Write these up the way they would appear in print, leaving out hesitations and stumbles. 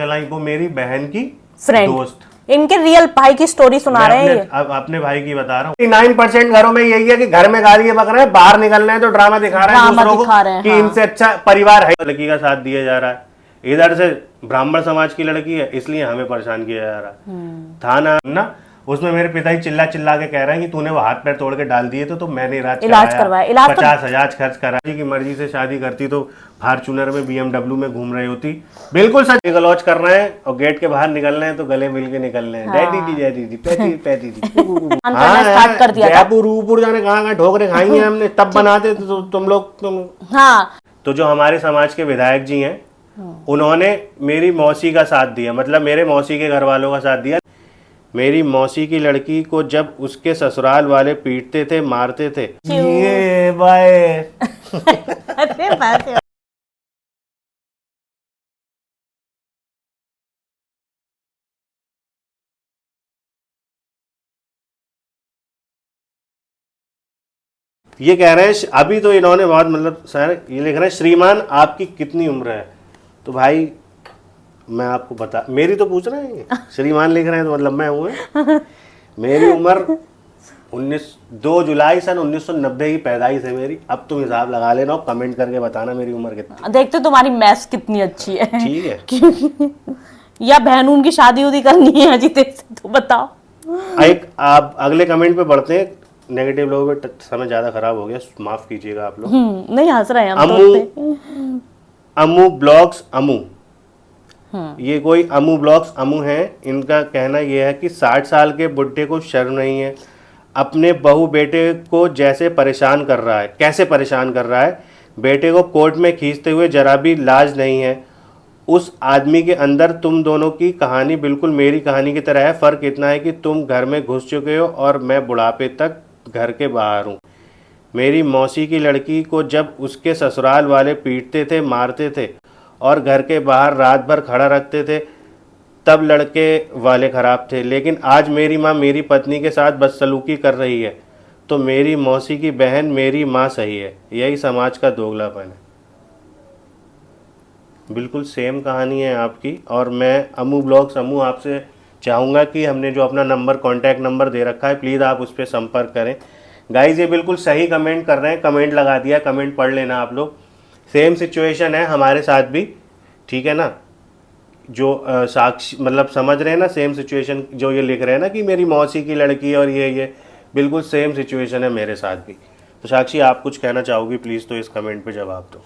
चलाई वो मेरी बहन की फ्रेंड, दोस्त, इनके रियल भाई की स्टोरी सुना रहे हैं। अब अपने भाई की बता रहा हूँ। 9% घरों में यही है कि घर में गाली बक रहे हैं, बाहर निकल रहे हैं तो ड्रामा दिखा रहे हैं दूसरों को कि इनसे अच्छा परिवार है। लड़की का साथ दिया जा रहा है, इधर से ब्राह्मण समाज की लड़की है इसलिए हमें परेशान किया जा रहा है। था ना उसमें मेरे पिताजी चिल्ला चिल्ला के कह रहे हैं कि तूने वो हाथ पैर तोड़ के डाल दिए तो मैंने इलाज करवाया, 50,000 खर्च करा की मर्जी से शादी करती तो फॉर्च्यूनर में BMW में घूम रही होती। बिल्कुल सच गलौज कर रहे हैं और गेट के बाहर निकल रहे हैं तो गले मिल के निकल रहे हैं। डैडी दी पैती दी जयपुर ऊपर जाने कहाँ ठोकरे खाई हैं हमने तब बनाते तो तुम लोग। हाँ तो जो हमारे समाज के विधायक जी हैं उन्होंने मेरी मौसी का साथ दिया, मतलब मेरे मौसी के घर वालों का साथ दिया। मेरी मौसी की लड़की को जब उसके ससुराल वाले पीटते थे मारते थे ये बाय ये कह रहे हैं अभी तो इन्होंने बहुत मतलब सर ये लिख रहे हैं श्रीमान आपकी कितनी उम्र है। तो भाई मैं आपको बता, मेरी तो पूछ रहे हैं श्रीमान लिख रहे हैं तो मतलब मैं हूँ। मेरी उम्र 2 जुलाई सन 1990 की पैदाइश है मेरी। अब तुम हिसाब लगा लेना और कमेंट करके बताना मेरी उम्र कितनी। देखते तुम्हारी मैथ्स कितनी अच्छी है। ठीक है या बहनून की शादी उदी करनी है अजीत से तो बताओ। एक आप अगले कमेंट पे बढ़ते हैं। नेगेटिव लोगों पे समय ज्यादा खराब हो गया, माफ कीजिएगा आप लोग। नहीं हंस रहे हैं हम। अमू ब्लॉग्स अमू, ये कोई अमू ब्लॉग्स अमू हैं। इनका कहना यह है कि 60 साल के बुढ़े को शर्म नहीं है, अपने बहू बेटे को जैसे परेशान कर रहा है। कैसे परेशान कर रहा है? बेटे को कोर्ट में खींचते हुए जरा भी लाज नहीं है। उस आदमी के अंदर तुम दोनों की कहानी बिल्कुल मेरी कहानी की तरह है। फ़र्क इतना है कि तुम घर में घुस चुके हो और मैं बुढ़ापे तक घर के बाहर हूँ। मेरी मौसी की लड़की को जब उसके ससुराल वाले पीटते थे मारते थे और घर के बाहर रात भर खड़ा रखते थे तब लड़के वाले ख़राब थे, लेकिन आज मेरी माँ मेरी पत्नी के साथ बदसलूकी कर रही है तो मेरी मौसी की बहन मेरी माँ सही है। यही समाज का दोगलापन है। बिल्कुल सेम कहानी है आपकी। और मैं अमू ब्लॉग्स अमू आपसे चाहूँगा कि हमने जो अपना नंबर कॉन्टैक्ट नंबर दे रखा है प्लीज़ आप उस पर संपर्क करें। गाइज़ ये बिल्कुल सही कमेंट कर रहे हैं, कमेंट लगा दिया, कमेंट पढ़ लेना आप लोग। सेम सिचुएशन है हमारे साथ भी, ठीक है ना। जो साक्षी मतलब समझ रहे हैं ना, सेम सिचुएशन जो ये लिख रहे हैं ना कि मेरी मौसी की लड़की और ये बिल्कुल सेम सिचुएशन है मेरे साथ भी। तो साक्षी आप कुछ कहना चाहोगी प्लीज़, तो इस कमेंट पे जवाब दो।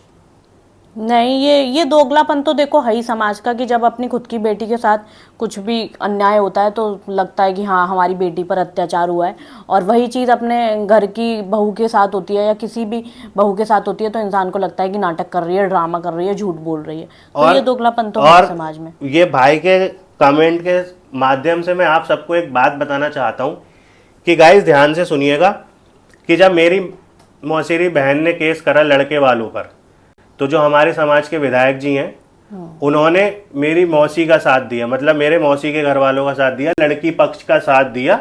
नहीं ये दोगलापन तो देखो है ही समाज का कि जब अपनी खुद की बेटी के साथ कुछ भी अन्याय होता है तो लगता है कि हाँ हमारी बेटी पर अत्याचार हुआ है, और वही चीज़ अपने घर की बहू के साथ होती है या किसी भी बहू के साथ होती है तो इंसान को लगता है कि नाटक कर रही है, ड्रामा कर रही है, झूठ बोल रही है। तो ये दोगलापन तो है समाज में। ये भाई के कमेंट के माध्यम से मैं आप सबको एक बात बताना चाहता हूँ कि गाइस ध्यान से सुनिएगा कि जब मेरी मौसेरी बहन ने केस करा लड़के वालों पर तो जो हमारे समाज के विधायक जी हैं उन्होंने मेरी मौसी का साथ दिया, मतलब मेरे मौसी के घर वालों का साथ दिया, लड़की पक्ष का साथ दिया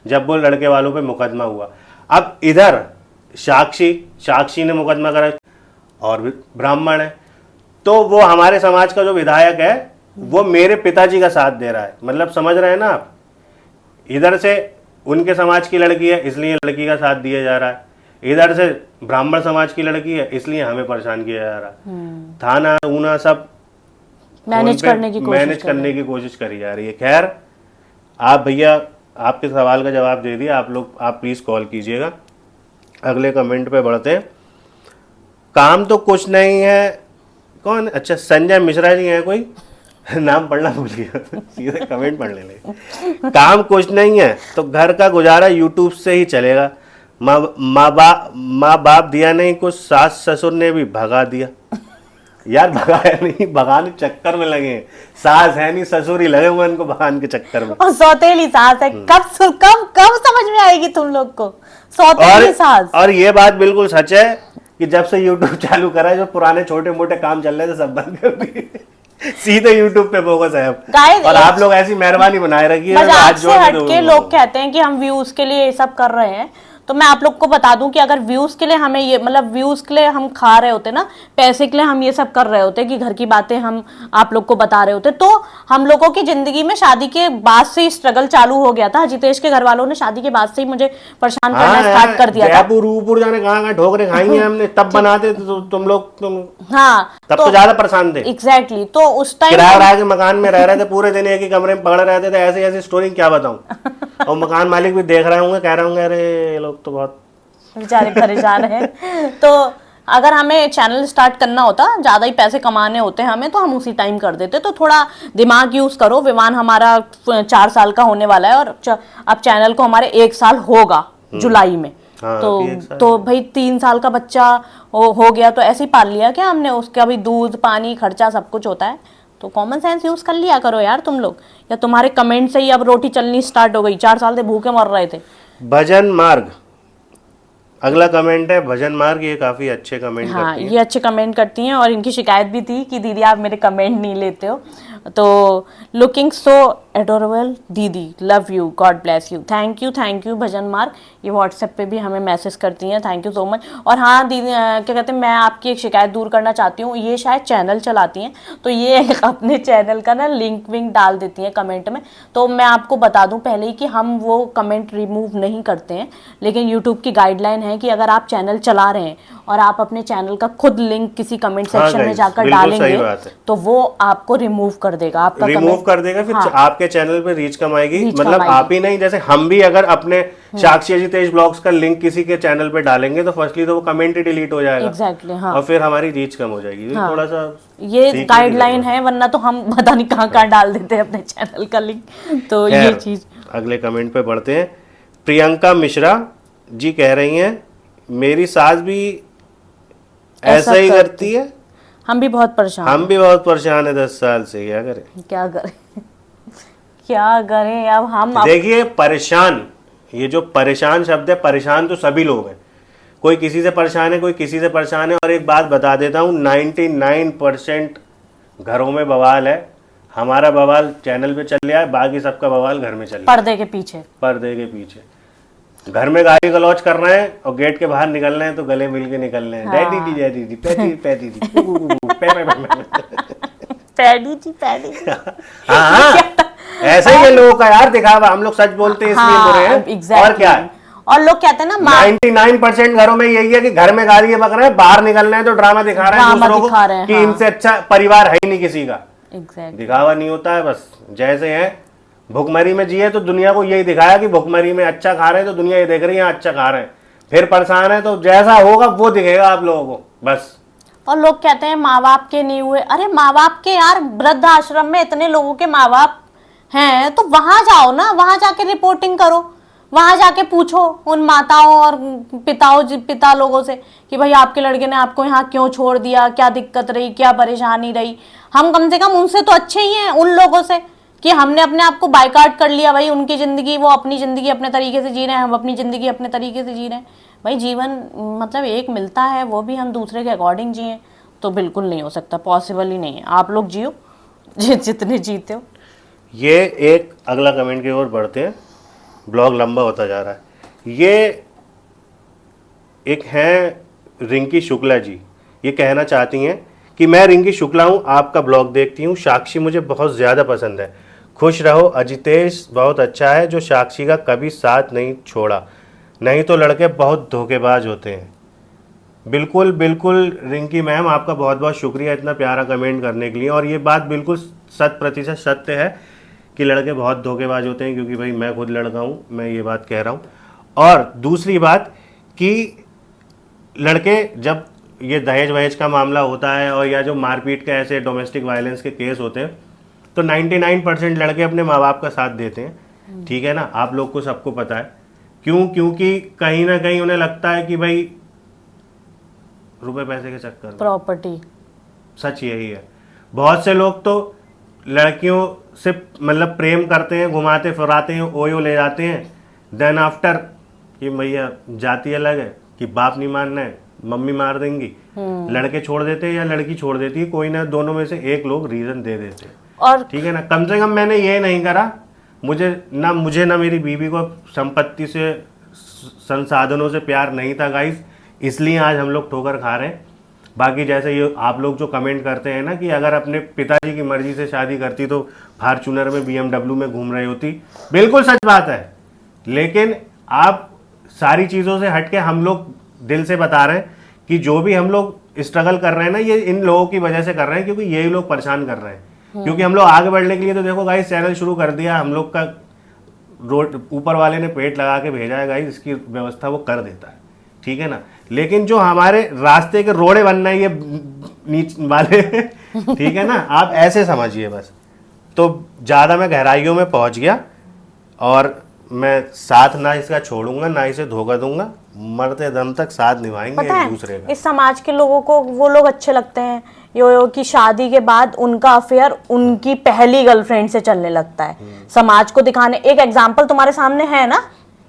जब वो लड़के वालों पे मुकदमा हुआ। अब इधर साक्षी ने मुकदमा करा और ब्राह्मण है तो वो हमारे समाज का जो विधायक है वो मेरे पिताजी का साथ दे रहा है। मतलब समझ रहे हैं ना आप, इधर से उनके समाज की लड़की है इसलिए लड़की का साथ दिया जा रहा है, इधर से ब्राह्मण समाज की लड़की है इसलिए हमें परेशान किया जा रहा है। थाना ऊना सब मैनेज करने की कोशिश करी जा रही है। खैर आप भैया आपके सवाल का जवाब दे दिया, आप प्लीज कॉल कीजिएगा। अगले कमेंट पे बढ़ते हैं। काम तो कुछ नहीं है, कौन? अच्छा संजय मिश्रा जी हैं कोई नाम पढ़ना भूल गया सीधे कमेंट पढ़ ले। काम कुछ नहीं है तो घर का गुजारा यूट्यूब से ही चलेगा। माँ बाप दिया नहीं कुछ, सास ससुर ने भी भगा दिया। यार भगाया नहीं, भगाने चक्कर में लगे। सास है नहीं ससुर ही लगे हुए इनको भगाने के चक्कर में। और सौतेली सास है, कब समझ में आएगी तुम लोग को सौतेली सास। और ये बात बिल्कुल सच है कि जब से यूट्यूब चालू करा है जो पुराने छोटे मोटे काम चल रहे थे सब बंद कर दिए। सीधे यूट्यूब पे फोकस है अब। और आप लोग ऐसी मेहरबानी बनाए रखिए। मजाक से हटके लोग कहते हैं कि हम व्यूज के लिए ये सब कर रहे हैं तो मैं आप लोग को बता दूं कि अगर व्यूज के लिए हमें ये मतलब व्यूज के लिए हम खा रहे होते ना, पैसे के लिए हम ये सब कर रहे होते कि घर की बातें हम आप लोग को बता रहे होते, तो हम लोगों की जिंदगी में शादी के बाद से ही स्ट्रगल चालू हो गया था। जितेश के घर वालों ने शादी के बाद से ही मुझे परेशान करना स्टार्ट कर दिया था। जयपुर ऊपर जाने कहाँ ठोकरे खाई हैं हमने, तब बनाते तो तुम हाँ तब तो ज्यादा परेशान थे। एग्जैक्टली, तो उस टाइम किराया के मकान में रह रहे थे, पूरे दिन एक ही कमरे में पकड़े रहते थे, ऐसी ऐसी स्टोरी क्या बताऊं। और मकान मालिक भी देख रहे होंगे, कह रहे होंगे अरे ये लोग तो बहुत बेचारे परेशान हैं। तो अगर हमें चैनल स्टार्ट करना होता, ज्यादा ही पैसे कमाने होते हमें, तो हम उसी टाइम कर देते। तो थोड़ा दिमाग यूज करो। विवान हमारा 4 साल का होने वाला है और अब चैनल को हमारे 1 साल होगा जुलाई में। हाँ, तो भाई 3 साल का बच्चा हो गया तो ऐसे ही पाल लिया क्या हमने, उसका भी दूध पानी खर्चा सब कुछ होता है। तो कॉमन सेंस यूज कर लिया करो यार तुम लोग, या तुम्हारे कमेंट से ही अब रोटी चलनी स्टार्ट हो गई। 4 साल से भूखे मर रहे थे। भजन मार्ग, अगला कमेंट है भजन मार्ग, ये काफी अच्छे कमेंट हाँ, करती हैं। ये अच्छे कमेंट करती हैं और इनकी शिकायत भी थी कि दीदी आप मेरे कमेंट नहीं लेते हो। तो लुकिंग सो एडोरेबल दीदी, love you, god bless you. Thank you Bhajan Marg. ये व्हाट्सएप पे भी हमें मैसेज करती हैं, थैंक यू सो मच। और हाँ दीदी, क्या कहते हैं, मैं आपकी एक शिकायत दूर करना चाहती हूँ। ये शायद चैनल चलाती हैं, तो ये अपने चैनल का ना लिंक विंक डाल देती हैं कमेंट में। तो मैं आपको बता दूं पहले ही कि हम वो कमेंट रिमूव नहीं करते हैं, लेकिन यूट्यूब की गाइडलाइन है कि अगर आप चैनल चला रहे हैं और आप अपने चैनल का खुद लिंक किसी कमेंट सेक्शन में जाकर डालेंगे तो वो आपको रिमूव कर देगा, आपका रिमूव कर देगा। फिर हाँ, आपके चैनल पे रीच कम आएगी। मतलब आप ही नहीं, जैसे हम भी अगर अपने साक्षी अजितेश ब्लॉग्स का लिंक किसी के चैनल पे डालेंगे तो फर्स्टली तो वो कमेंट ही डिलीट हो जाएगा। एग्जैक्टली, हाँ। और फिर हमारी रीच कम हो जाएगी। हाँ, थोड़ा सा ये गाइडलाइन है, वरना तो हम पता नहीं कहाँ डाल देते हैं अपने चैनल का लिंक। तो ये चीज, अगले कमेंट पे बढ़ते हैं। प्रियंका मिश्रा जी कह रही हैं मेरी सास भी ऐसा ही करती है, हम भी बहुत परेशान है 10 साल से, क्या करें क्या करें अब हम। देखिए परेशान, ये जो परेशान शब्द है, परेशान तो सभी लोग हैं, कोई किसी से परेशान है, कोई किसी से परेशान है। और एक बात बता देता हूँ, 99% घरों में बवाल है। हमारा बवाल चैनल पे चल रहा है, बाकी सबका बवाल घर में चल रहा है, पर्दे के पीछे। घर में गाली गलौज कर रहे हैं और गेट के बाहर निकल रहे हैं तो गले मिल के निकल रहे हैं। डैडी दी जय दीदी, पैदी दी पैडी। हाँ, ऐसे ही है लोगों का यार, दिखावा। हम लोग सच बोलते हैं इसलिए बुरे हैं, और क्या है। और लोग कहते हैं ना 99% घरों में यही है कि घर में गाली बक रहे हैं, बाहर निकल रहे हैं तो ड्रामा दिखा रहे हैं दूसरों को कि इनसे अच्छा परिवार है ही नहीं किसी का। दिखावा नहीं होता है, बस जैसे है भुखमरी में जिए तो दुनिया को यही दिखाया कि भुखमरी में अच्छा खा रहे हैं, तो दुनिया ये देख रही है अच्छा खा रहे हैं। फिर परेशान है तो जैसा होगा वो दिखेगा आप लोगों को, बस। और लोग कहते हैं माँ बाप के नहीं हुए। अरे माँ बाप के यार, वृद्ध आश्रम में इतने लोगों के माँ बाप हैं, तो वहां जाओ ना, वहां जाके रिपोर्टिंग करो, वहां जाके पूछो उन माताओं और पिता लोगों से कि भाई आपके लड़के ने आपको यहाँ क्यों छोड़ दिया, क्या दिक्कत रही, क्या परेशानी रही। हम कम से कम उनसे तो अच्छे ही हैं, उन लोगों से, कि हमने अपने आप को बाइकाट कर लिया। भाई उनकी जिंदगी, वो अपनी जिंदगी अपने तरीके से जी रहे हैं, हम अपनी जिंदगी अपने तरीके से जी रहे हैं। भाई जीवन मतलब एक मिलता है, वो भी हम दूसरे के अकॉर्डिंग जिए, तो बिल्कुल नहीं हो सकता, पॉसिबल ही नहीं है। आप लोग जियो जितने जीते हो। ये एक अगला कमेंट की ओर बढ़ते हैं, ब्लॉग लंबा होता जा रहा है। ये एक हैं रिंकी शुक्ला जी, ये कहना चाहती हैं कि मैं रिंकी शुक्ला हूँ, आपका ब्लॉग देखती हूँ, साक्षी मुझे बहुत ज़्यादा पसंद है, खुश रहो। अजितेश बहुत अच्छा है जो साक्षी का कभी साथ नहीं छोड़ा, नहीं तो लड़के बहुत धोखेबाज होते हैं। बिल्कुल बिल्कुल रिंकी मैम, आपका बहुत बहुत शुक्रिया इतना प्यारा कमेंट करने के लिए। और ये बात बिल्कुल 100% सत्य है कि लड़के बहुत धोखेबाज होते हैं, क्योंकि भाई मैं खुद लड़का हूँ, मैं ये बात कह रहा हूँ। और दूसरी बात कि लड़के जब ये दहेज वहेज का मामला होता है और या जो मारपीट के ऐसे डोमेस्टिक वायलेंस के केस होते हैं, तो 99% लड़के अपने माँ बाप का साथ देते हैं, ठीक है ना। आप लोग को सबको पता है क्यों, क्योंकि कहीं ना कहीं उन्हें लगता है कि भाई रुपए पैसे के चक्कर में, प्रॉपर्टी, सच यही है। बहुत से लोग तो लड़कियों से मतलब प्रेम करते हैं, घुमाते फिराते हैं, ओयो ले जाते हैं, देन आफ्टर कि भैया जाति अलग है कि बाप नहीं मानना है, मम्मी मार देंगी, लड़के छोड़ देते हैं या लड़की छोड़ देती है, कोई ना दोनों में से एक लोग रीजन दे देते हैं। और ठीक है ना, कम से कम मैंने ये नहीं करा, मुझे ना मेरी बीवी को संपत्ति से संसाधनों से प्यार नहीं था गाइस, इसलिए आज हम लोग ठोकर खा रहे हैं। बाकी जैसे ये आप लोग जो कमेंट करते हैं ना कि अगर अपने पिताजी की मर्जी से शादी करती तो फॉर्च्यूनर में BMW में घूम रही होती, बिल्कुल सच बात है। लेकिन आप सारी चीज़ों से हटके हम लोग दिल से बता रहे हैं कि जो भी हम लोग स्ट्रगल कर रहे हैं ना, ये इन लोगों की वजह से कर रहे हैं, क्योंकि यही लोग परेशान कर रहे हैं। क्योंकि हम लोग आगे बढ़ने के लिए तो देखो गाइस चैनल शुरू कर दिया, हम लोग का रोड ऊपर वाले ने पेट लगा के भेजा है गाइस, इसकी व्यवस्था वो कर देता है, ठीक है ना। लेकिन जो हमारे रास्ते के रोड़े बनना है ये नीच वाले ठीक है ना, आप ऐसे समझिए बस। तो ज़्यादा मैं गहराइयों में पहुंच गया और मैं साथ ना इसका छोड़ूंगा ना इसे धोखा दूंगा, मरते दम तक साथ निभाएंगे पता एक है, दूसरे का। इस समाज के लोगों को वो लोग अच्छे लगते हैं यो की शादी के बाद उनका अफेयर उनकी पहली गर्लफ्रेंड से चलने लगता है, समाज को दिखाने। एक एग्जाम्पल तुम्हारे सामने है ना,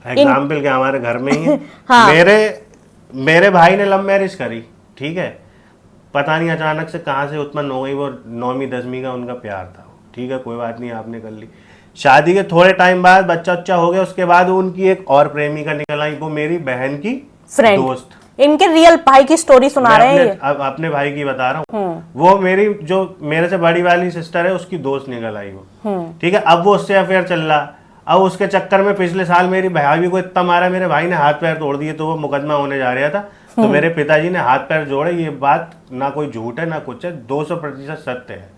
एग्जाम्पल क्या हमारे घर में ही है। हाँ। मेरे भाई ने लव मैरिज करी, ठीक है, पता नहीं अचानक से कहाँ से उत्पन्न हो गई, वो 9वीं 10वीं का उनका प्यार था, ठीक है, कोई बात नहीं, आपने कर ली। शादी के थोड़े टाइम बाद बच्चा उच्चा हो गया, उसके बाद उनकी एक और प्रेमिका निकल आई, वो मेरी बहन की फ्रेंड, दोस्त। इनके रियल भाई की स्टोरी सुना रहे हैं ये। अब अपने भाई की बता रहा हूँ, वो मेरी जो मेरे से बड़ी वाली सिस्टर है उसकी दोस्त निकल आई वो, ठीक है। अब वो उससे अफेयर चल रहा, अब उसके चक्कर में पिछले साल मेरी भाभी को इतना मारा, मेरे भाई ने हाथ पैर तोड़ दिए, तो वो मुकदमा होने जा रहा था। तो मेरे पिताजी ने हाथ पैर जोड़े, ये बात ना कोई झूठ है ना कुछ है, 200% सत्य है।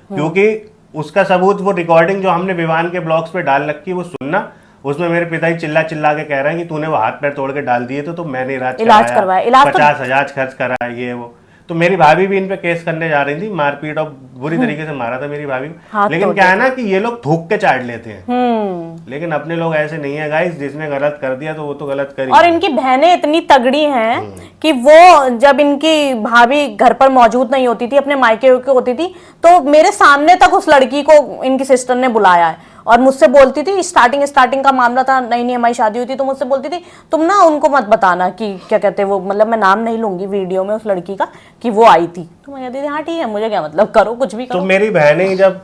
क्योंकि उसका सबूत वो रिकॉर्डिंग जो हमने विवान के ब्लॉग्स पे डाल रखी, वो सुनना, उसमें मेरे पिताजी चिल्ला चिल्ला के कह रहे हैं कि तूने वो हाथ पैर तोड़ के डाल दिए तो मैंने इलाज करवाया, 50,000 खर्च कराया ये वो। तो मेरी भाभी भी इन पे केस करने जा रही थी, मारपीट और बुरी तरीके से मारा था मेरी भाभी को। लेकिन क्या है ना कि ये लोग थूक के चाट लेते हैं, लेकिन अपने लोग ऐसे नहीं है गाइस, जिसने गलत कर दिया तो वो तो गलत करी। और इनकी बहनें इतनी तगड़ी हैं कि वो जब इनकी भाभी घर पर मौजूद नहीं होती थी, अपने मायके होती थी, तो मेरे सामने तक उस लड़की को इनकी सिस्टर ने बुलाया है और मुझसे बोलती थी, स्टार्टिंग का मामला था, नई नई हमारी शादी हुई थी, तो मुझसे बोलती थी तुम ना उनको मत बताना कि क्या कहते हैं वो, मतलब मैं नाम नहीं लूंगी वीडियो में उस लड़की का, कि वो आई थी। तो मैं कहती थी हाँ ठीक है, मुझे क्या मतलब, करो कुछ भी करो। तो मेरी बहनें जब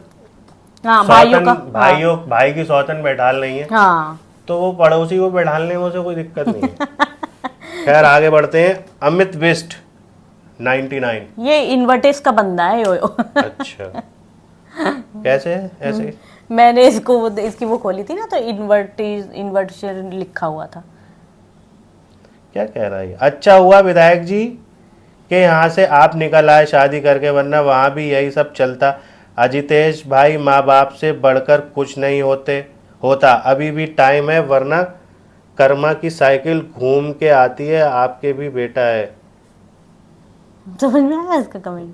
हाँ भाई की सौतन बैठाल नहीं है, हाँ, तो वो पड़ोसी को बैठालने में उसे कोई दिक्कत नहीं है। खैर आगे बढ़ते हैं। अमित बिष्ट 99, ये इन्वर्टिस का बंदा है यो। अच्छा कैसे है ऐसे? मैंने इसकी वो खोली थी ना, तो इन्वर्टिस लिखा हुआ था। क्या कह रहा है? अच्छा हुआ विधायक जी के यहाँ से आप निकल आए शादी करके, वरना वहाँ भी यही सब चलता। अजितेश भाई माँ बाप से बढ़कर कुछ नहीं होता, अभी भी टाइम है, वरना कर्मा की साइकिल घूम के आती है, आपके भी बेटा है। समझ में आया इसका कमेंट?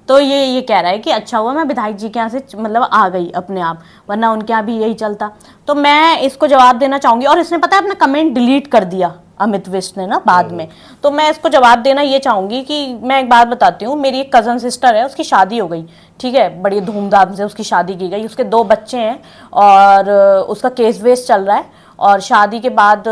तो ये कह रहा है कि अच्छा हुआ मैं विधायक जी के यहाँ से मतलब आ गई अपने आप, वरना उनके यहाँ भी यही चलता। तो मैं इसको जवाब देना चाहूंगी, और इसने पता है अपना कमेंट डिलीट कर दिया अमित विष्ट ने ना बाद में। तो मैं इसको जवाब देना ये चाहूंगी कि मैं एक बात बताती हूँ, मेरी एक कजन सिस्टर है, उसकी शादी हो गई, ठीक है, बड़ी धूमधाम से उसकी शादी की गई, उसके 2 बच्चे हैं और उसका केस वेस चल रहा है। और शादी के बाद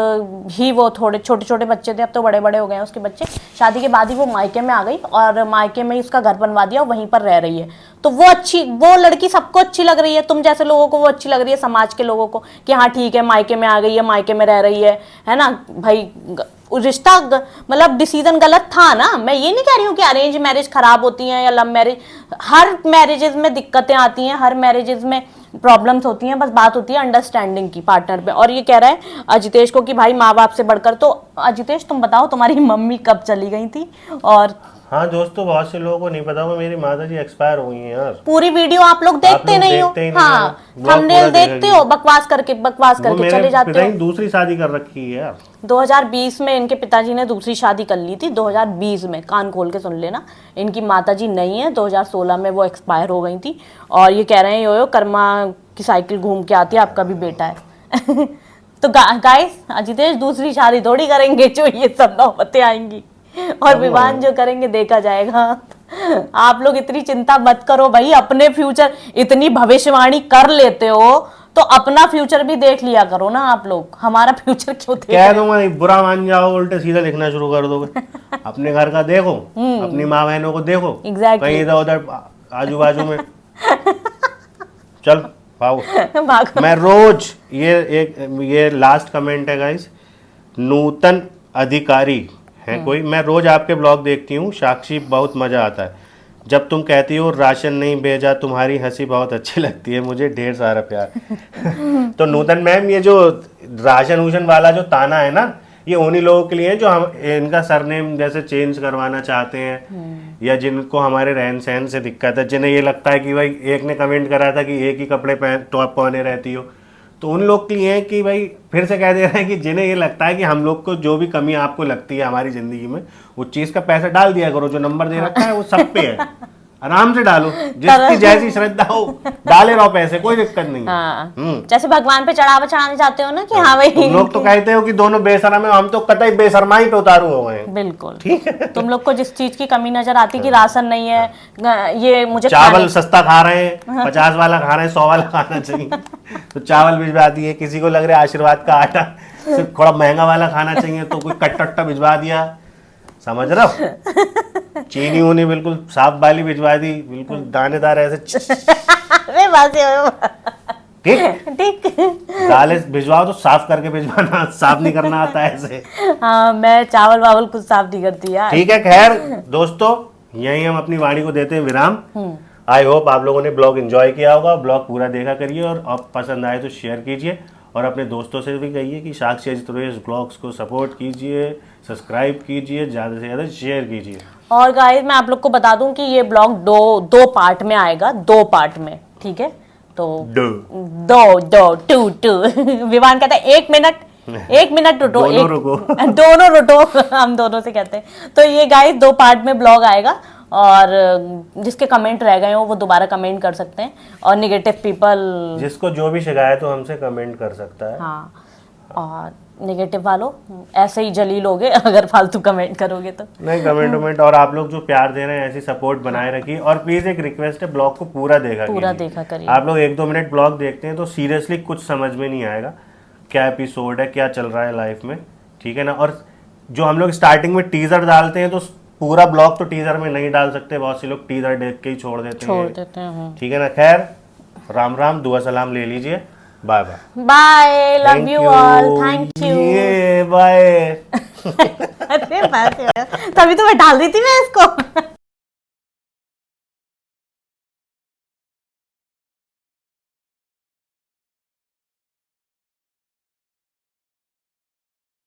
ही वो थोड़े छोटे छोटे बच्चे थे, अब तो बड़े बड़े हो गए हैं उसके बच्चे। शादी के बाद ही वो मायके में आ गई और मायके में ही उसका घर बनवा दिया और वहीं पर रह रही है। तो वो लड़की सबको अच्छी लग रही है, तुम जैसे लोगों को वो अच्छी लग रही है, समाज के लोगों को, कि हाँ ठीक है मायके में आ गई है, मायके में रह रही है ना भाई। रिश्ता मतलब डिसीजन गलत था ना। मैं ये नहीं कह रही हूँ कि अरेंज मैरिज खराब होती हैं या लव मैरिज, हर मैरिजेज में दिक्कतें आती हैं, हर मैरिजेज में प्रॉब्लम्स होती हैं, बस बात होती है अंडरस्टैंडिंग की पार्टनर पे। और ये कह रहा है अजितेश को कि भाई माँ बाप से बढ़कर, तो अजितेश तुम बताओ तुम्हारी मम्मी कब चली गई थी? और हाँ दोस्तों, बहुत से लोगों को नहीं पता होगा मेरी माता जी एक्सपायर हो गई हैं यार। पूरी वीडियो आप लोग देखते नहीं हो, हाँ थंबनेल देखते हो, बकवास करके चले जाते हो। दूसरी शादी कर रखी है यार। 2020 में इनके पिताजी ने दूसरी शादी कर ली थी, 2020 में, कान खोल के सुन लेना। इनकी माताजी नहीं है, 2016 में वो एक्सपायर हो गई थी। और ये कह रहे हैं यो कर्मा की साइकिल घूम के आती है, आपका भी बेटा है। तो गाइस अजितेश दूसरी शादी थोड़ी करेंगे, जो ये सब नौबतें आएंगी और विवाह जो करेंगे देखा जाएगा। आप लोग इतनी चिंता मत करो भाई, अपने फ्यूचर इतनी भविष्यवाणी कर लेते हो तो अपना फ्यूचर भी देख लिया करो ना आप लोग, हमारा फ्यूचर क्यों देख कह दूंगा बुरा मान जाओ, उल्टे सीधा लिखना शुरू कर दोगे। अपने घर का देखो, अपनी माँ बहनों को देखो, कहीं इधर उधर आजू बाजू में चल भागो। मैं रोज ये लास्ट कमेंट है गाइस, नूतन अधिकारी है कोई। मैं रोज आपके ब्लॉग देखती हूँ साक्षी, बहुत मजा आता है जब तुम कहती हो राशन नहीं भेजा, तुम्हारी हंसी बहुत अच्छी लगती है, मुझे ढेर सारा प्यार। तो नूतन मैम, ये जो राशन उशन वाला जो ताना है ना, ये उन्हीं लोगों के लिए है जो हम इनका सरनेम जैसे चेंज करवाना चाहते हैं, या जिनको हमारे रहन सहन से दिक्कत है, जिन्हें ये लगता है कि भाई एक ने कमेंट करा था कि एक ही कपड़े टॉप पहने रहती हो, तो उन लोग के लिए है कि भाई फिर से कह दे रहे हैं कि जिन्हें ये लगता है कि हम लोग को जो भी कमी आपको लगती है हमारी जिंदगी में, उस चीज का पैसा डाल दिया करो। जो नंबर दे रखा है वो सब पे है, आराम से डालो, जिसकी जैसी श्रद्धा हो डाले रहो पैसे, कोई दिक्कत नहीं है। हाँ। जैसे भगवान पे चढ़ावा चढ़ाने जाते हो ना कि हाँ भाई, तुम लोग तो कहते हो कि दोनों बेशर्म है, हम तो कतई बेशर्माई पे उतारू हो गए। बिल्कुल ठीक है। तुम लोग को जिस चीज की कमी नजर आती कि राशन नहीं है, ये मुझे चावल सस्ता खा रहे हैं, 50 वाला खा रहे हैं, 100 वाला खाना चाहिए तो चावल भिजवा दिए। किसी को लग रहा है आशीर्वाद का आटा सिर्फ थोड़ा महंगा वाला खाना चाहिए तो कोई कट्टा भिजवा दिया, समझ रहा हो। चीनी ऊनी बिल्कुल साफ वाली भिजवा दी, बिल्कुल दानेदार ऐसे। अरे ठीक ठीक। दालें भिजवाओ तो साफ करके भिजवाना, साफ नहीं करना आता है ऐसे। हाँ, मैं चावल वावल कुछ साफ नहीं करती यार। ठीक है, खैर दोस्तों, यही हम अपनी वाणी को देते हैं विराम। आई होप आप लोगों ने ब्लॉग एंजॉय किया होगा, ब्लॉग पूरा देखा करिए, और अब पसंद आए तो शेयर कीजिए, और अपने दोस्तों से भी कहिए कि साक्षी एजुकेश ब्लॉग्स को सपोर्ट कीजिए, सब्सक्राइब कीजिए, ज़्यादा से ज़्यादा शेयर कीजिए। और गाइस, मैं आप लोग को बता दूं कि ये ब्लॉग दो पार्ट में आएगा, 2 पार्ट में, ठीक है। तो टू विवान कहता है 1 मिनट रुको, दोनों रुको हम दोनों से कहते हैं। तो ये गाइस 2 पार्ट में ब्लॉग आएगा, और जिसके कमेंट रह गए हो वो दोबारा कमेंट कर सकते हैं, और निगेटिव पीपल, जिसको जो भी शिकायत हो हमसे कमेंट कर सकता है। हाँ, और नेगेटिव वालों ऐसे ही जलील होगे अगर फालतू कमेंट करोगे तो। नहीं, कमेंट और आप लोग जो प्यार दे रहे हैं ऐसी सपोर्ट बनाए रखिए, और प्लीज एक रिक्वेस्ट है, ब्लॉग को पूरा देखा करिए। आप लोग 1-2 मिनट ब्लॉग देखते हैं तो सीरियसली कुछ समझ में नहीं आएगा क्या एपिसोड है, क्या चल रहा है लाइफ में, ठीक है ना। और जो हम लोग स्टार्टिंग में टीजर डालते हैं तो पूरा ब्लॉग तो टीजर में नहीं डाल सकते, बहुत से लोग टीजर देख के ही छोड़ देते हैं, ठीक है ना। खैर, राम राम, दुआ सलाम ले लीजिए, bye bye, love you all, thank you, bye. अरे बस, तभी तो मैं डाल दी थी मैं इसको।